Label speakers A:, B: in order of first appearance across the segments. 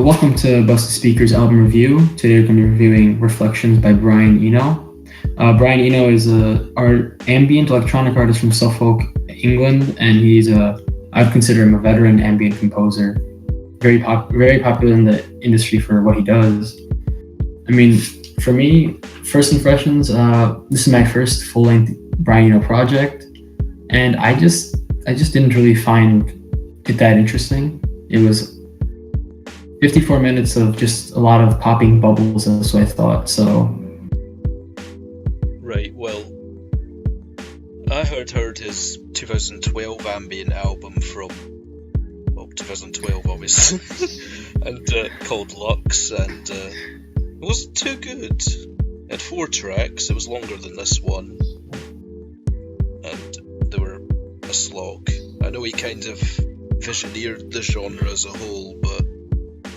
A: Welcome to Busted Speaker's album review. Today we're going to be reviewing Relfection by Brian Eno. Brian Eno is a ambient electronic artist from Suffolk, England, and I'd consider him a veteran ambient composer. Very popular in the industry for what he does. I mean, for me, first impressions, this is my first full-length Brian Eno project, and I just didn't really find it that interesting. It was 54 minutes of just a lot of popping bubbles, that's what I thought, so...
B: Right, well, I heard his 2012 ambient album from, 2012 obviously, and called Lux, and it wasn't too good. It had 4 tracks, it was longer than this one, and they were a slog. I know he kind of visioneered the genre as a whole,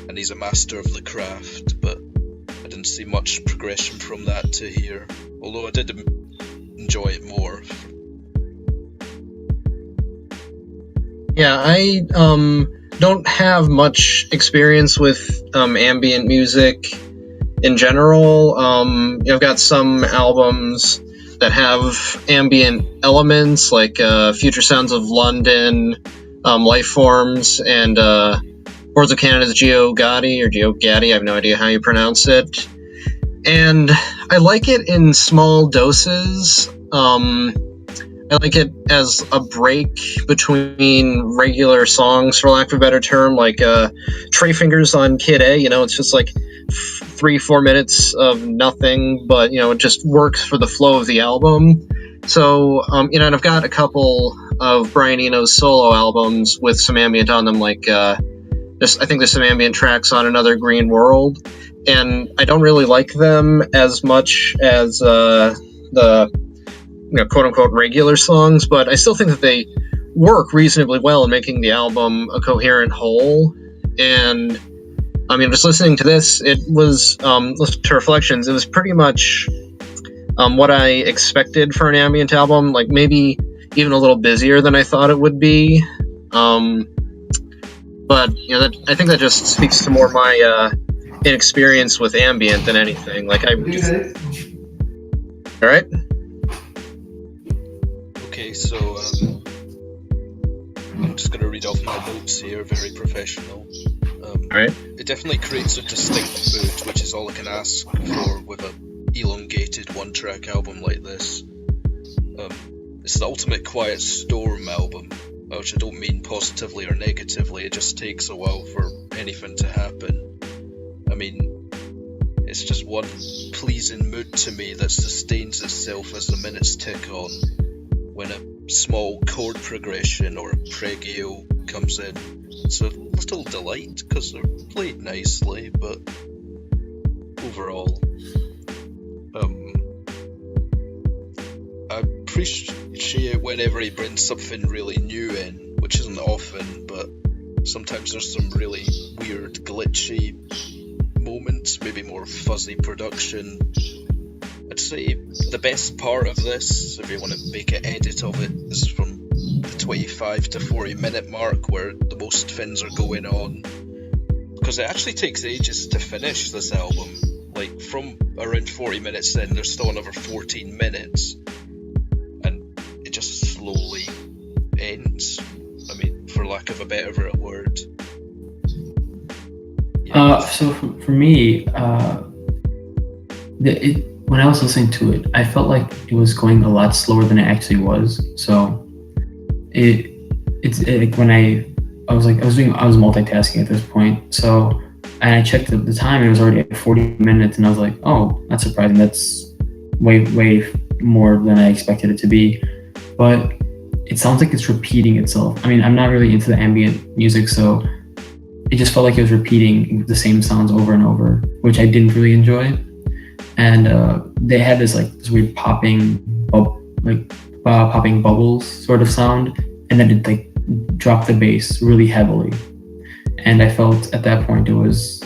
B: and he's a master of the craft, but I didn't see much progression from that to here, although I did enjoy it more.
C: Yeah, I don't have much experience with ambient music in general. I've got some albums that have ambient elements, like Future Sounds of London, Lifeforms, and Boards of Canada's Geo Gaddy, I have no idea how you pronounce it. And I like it in small doses. I like it as a break between regular songs, for lack of a better term, like Tray Fingers on Kid A. It's just like 3-4 minutes of nothing, but it just works for the flow of the album. So and I've got a couple of Brian Eno's solo albums with some ambient on them, like I think there's some ambient tracks on Another Green World, and I don't really like them as much as the quote-unquote regular songs, but I still think that they work reasonably well in making the album a coherent whole. And just listening to this, it was listening to Relfections, it was pretty much what I expected for an ambient album, like maybe even a little busier than I thought it would be. But I think that just speaks to more my inexperience with ambient than anything. All right.
B: Okay, so I'm just going to read off my notes here, very professional.
C: Alright.
B: It definitely creates a distinct mood, which is all I can ask for with an elongated one-track album like this. It's the ultimate quiet storm album, which I don't mean positively or negatively, it just takes a while for anything to happen. It's just one pleasing mood to me that sustains itself as the minutes tick on. When a small chord progression or a pregio comes in, it's a little delight because they're played nicely, but overall, I appreciate whenever he brings something really new in, which isn't often, but sometimes there's some really weird, glitchy moments, maybe more fuzzy production. I'd say the best part of this, if you want to make an edit of it, is from the 25 to 40 minute mark where the most things are going on, because it actually takes ages to finish this album. Like from around 40 minutes in, there's still another 14 minutes and it just slowly ends, for lack of a better word.
A: So for me, when I was listening to it, I felt like it was going a lot slower than it actually was. So when I was multitasking at this point. So, and I checked the time, it was already at 40 minutes, and I was like, oh, that's surprising. That's way more than I expected it to be. But it sounds like it's repeating itself. I'm not really into the ambient music, so it just felt like it was repeating the same sounds over and over, which I didn't really enjoy. And they had this weird popping bubbles sort of sound, and then it dropped the bass really heavily. And I felt at that point it was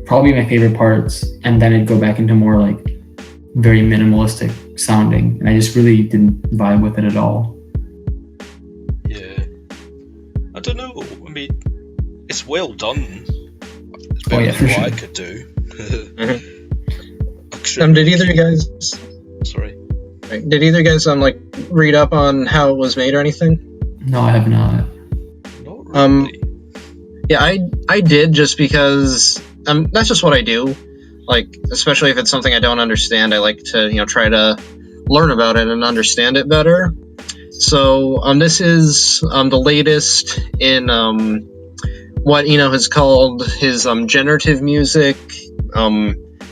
A: probably my favorite parts, and then it'd go back into more very minimalistic sounding, and I just really didn't vibe with it at all.
B: Yeah, I don't know. It's well done. It's better
A: yeah,
B: than
A: for
B: what
A: sure.
B: I could do.
C: Did either of you guys?
B: Sorry.
C: Did either of you guys like read up on how it was made or anything?
A: No, I have not.
B: Not really.
C: Yeah, I did, just because that's just what I do. Like, especially if it's something I don't understand, I like to try to learn about it and understand it better. So this is the latest in what Eno has called his generative music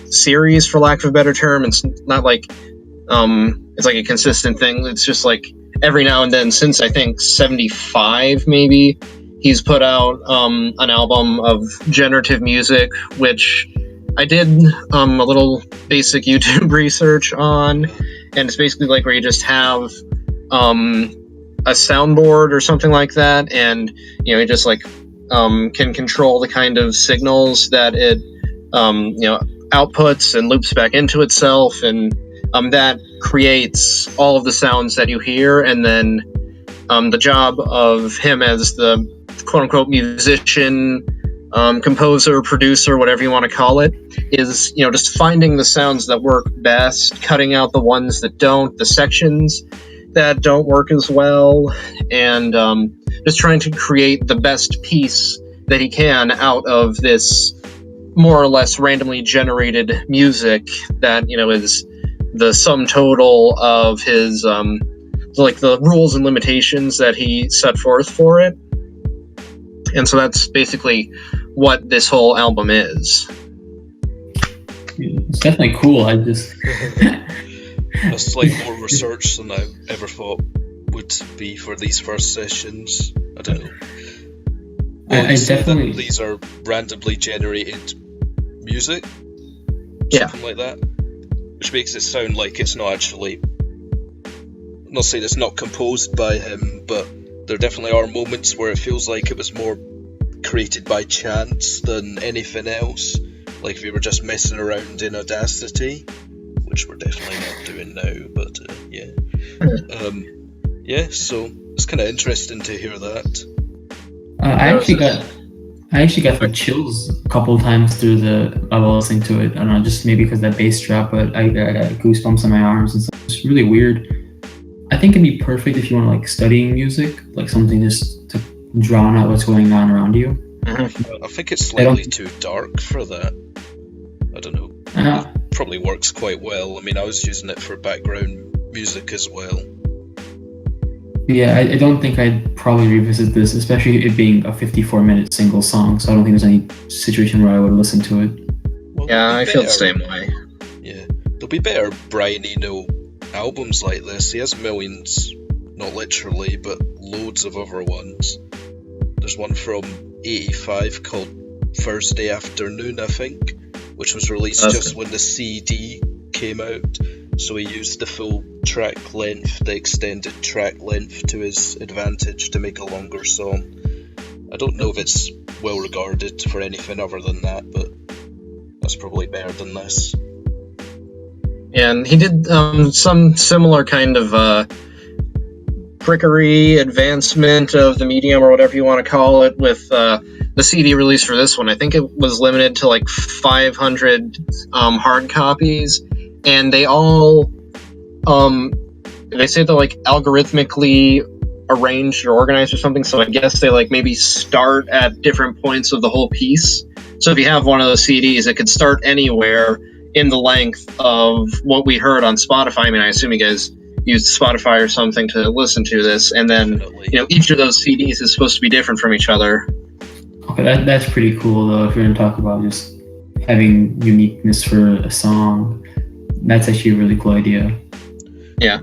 C: series, for lack of a better term. It's not like it's like a consistent thing. It's just like every now and then, since I think 75 maybe, he's put out an album of generative music, which I did a little basic YouTube research on, and it's basically like where you just have a soundboard or something like that, and you just like can control the kind of signals that it outputs and loops back into itself, and that creates all of the sounds that you hear. And then the job of him as the quote-unquote musician, composer, producer, whatever you want to call it, is just finding the sounds that work best, cutting out the ones that don't, the sections that don't work as well, and just trying to create the best piece that he can out of this more or less randomly generated music that is the sum total of his like the rules and limitations that he set forth for it. And so that's basically what this whole album is.
A: It's definitely cool. I just
B: That's like more research than I ever thought would be for these first sessions. I don't know.
A: I definitely.
B: These are randomly generated music, something like that, which makes it sound like it's not actually. I'm not saying it's not composed by him, but there definitely are moments where it feels like it was more created by chance than anything else. Like if we were just messing around in Audacity, which we're definitely not doing now, but yeah, so it's kind of interesting to hear that.
A: I actually got the chills a couple of times while listening to it. I don't know, just maybe because of that bass drop, but I got goosebumps on my arms and stuff. It's really weird. I think it'd be perfect if you want to like studying music, like something just to drown out what's going on around you.
B: I think it's slightly too dark for that. I don't know. It probably works quite well. I mean, I was using it for background music as well.
A: Yeah, I don't think I'd probably revisit this, especially it being a 54-minute single song, so I don't think there's any situation where I would listen to it.
B: Well,
C: yeah, I feel the same way.
B: Yeah, there'll be better Brian Eno albums like this. He has millions, not literally, but loads of other ones. There's one from 85 called Thursday Afternoon, I think, which was released just when the CD came out. So he used the full track length, the extended track length, to his advantage to make a longer song. I don't know if it's well regarded for anything other than that, but that's probably better than this.
C: Yeah, and he did some similar kind of trickery, advancement of the medium, or whatever you want to call it, with the CD release for this one. I think it was limited to like 500 hard copies, and they all they say they're like algorithmically arranged or organized or something, so I guess they like maybe start at different points of the whole piece. So if you have one of those CDs, it could start anywhere in the length of what we heard on Spotify. I mean, I assume you guys used Spotify or something to listen to this, and then each of those CDs is supposed to be different from each other.
A: Okay, that's pretty cool though. If you're gonna talk about just having uniqueness for a song, that's actually a really cool idea.
C: Yeah,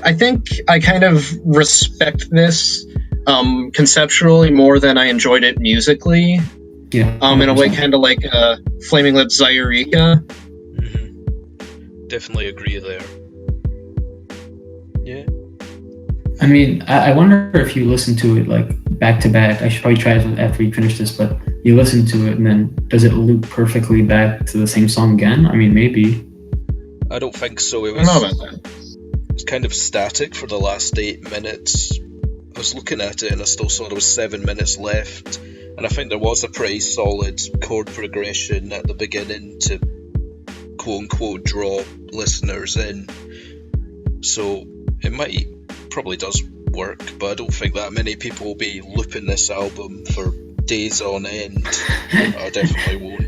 C: I think I kind of respect this conceptually more than I enjoyed it musically.
A: Yeah.
C: In a way, kind of like Flaming Lips Zyurica.
B: Mm-hmm. Definitely agree there. Yeah.
A: I mean, I wonder if you listen to it like back to back. I should probably try it after you finish this, but you listen to it and then does it loop perfectly back to the same song again? I mean, maybe.
B: I don't think so.
C: I don't know about that.
B: It's kind of static for the last 8 minutes. I was looking at it and I still saw there was 7 minutes left, And I think there was a pretty solid chord progression at the beginning to quote-unquote draw listeners in. So it probably does work, but I don't think that many people will be looping this album for days on end. I definitely won't.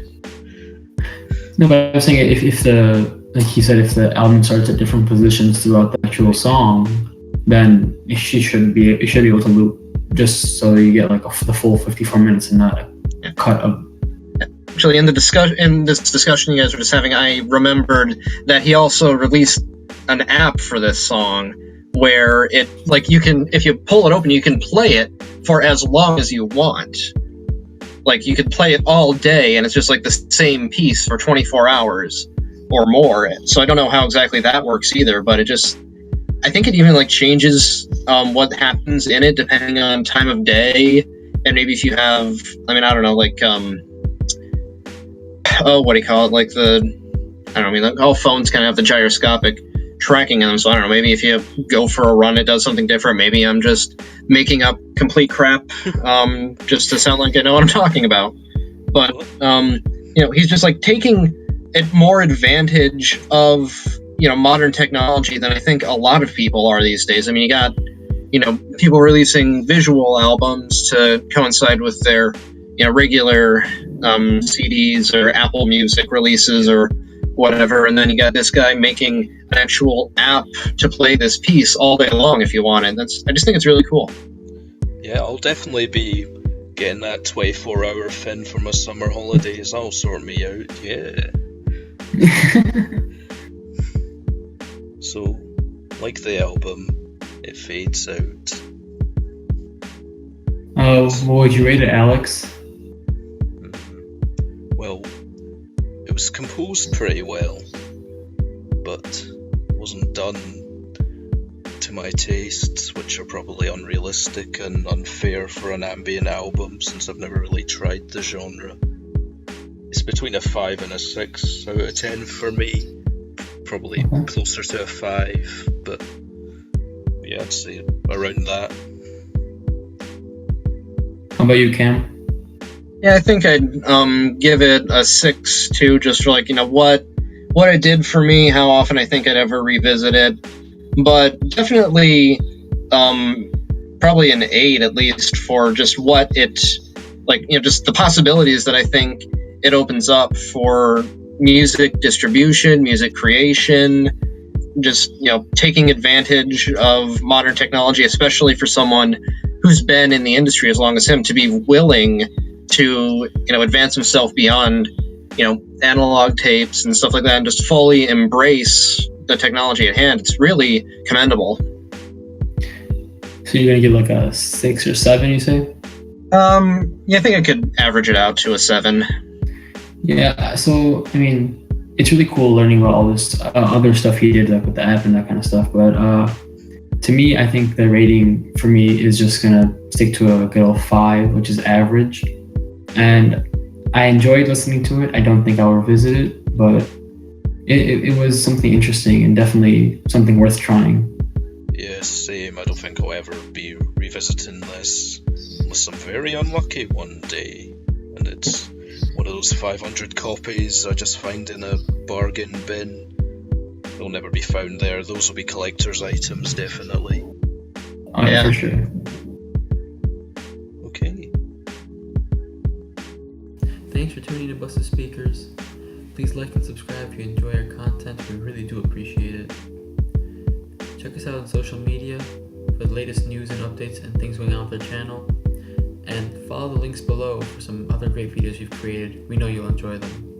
A: No, but I was saying if the, like he said, if the album starts at different positions throughout the actual song, then it should be able to loop just so you get like the full 54 minutes and not a cut of.
C: Actually, in this discussion you guys were just having, I remembered that he also released an app for this song where it, like, you can, if you pull it open, you can play it for as long as you want. Like, you could play it all day, and it's just like the same piece for 24 hours or more. So I don't know how exactly that works either, but I think it even like changes what happens in it depending on time of day, and maybe if you have, I mean, I don't know, like what do you call it? Like all phones kind of have the gyroscopic tracking on them, so I don't know, maybe if you go for a run it does something different. Maybe I'm just making up complete crap just to sound like I know what I'm talking about. But he's just like taking more advantage of modern technology than I think a lot of people are these days. I mean, you got people releasing visual albums to coincide with their regular CDs or Apple Music releases or whatever, and then you got this guy making an actual app to play this piece all day long if you want it. I just think it's really cool.
B: Yeah, I'll definitely be getting that 24-hour fin for my summer holidays. That'll sort me out, yeah. So, like the album, it fades out.
A: What would you rate it, Alex?
B: Well, it was composed pretty well, but wasn't done to my tastes, which are probably unrealistic and unfair for an ambient album since I've never really tried the genre. It's between a 5 and a 6 out of 10 for me, probably closer to a 5, but yeah, I'd say around that.
A: How about you, Cam?
C: Yeah, I think I'd give it a 6 too, just for like what it did for me, how often I think I'd ever revisit it. But definitely probably an 8 at least for just what it, like, just the possibilities that I think it opens up for music distribution, music creation, just taking advantage of modern technology, especially for someone who's been in the industry as long as him, to be willing to advance himself beyond analog tapes and stuff like that, and just fully embrace the technology at hand. It's really commendable.
A: So you're gonna give like a 6 or 7, you say?
C: Yeah, I think I could average it out to a 7.
A: Yeah, so I mean, it's really cool learning about all this other stuff he did, like with the app and that kind of stuff. But to me, I think the rating for me is just gonna stick to a good old 5, which is average. And I enjoyed listening to it. I don't think I'll revisit it, but it was something interesting and definitely something worth trying.
B: Yeah, same. I don't think I'll ever be revisiting this unless I'm very unlucky one day and it's one of those 500 copies I just find in a bargain bin. They'll never be found there. Those will be collector's items, definitely.
A: Oh, yeah, for sure.
B: Okay.
A: Thanks for tuning in to Busted Speakers. Please like and subscribe if you enjoy our content. We really do appreciate it. Check us out on social media for the latest news and updates and things going on with our channel. And follow the links below for some other great videos we've created. We know you'll enjoy them.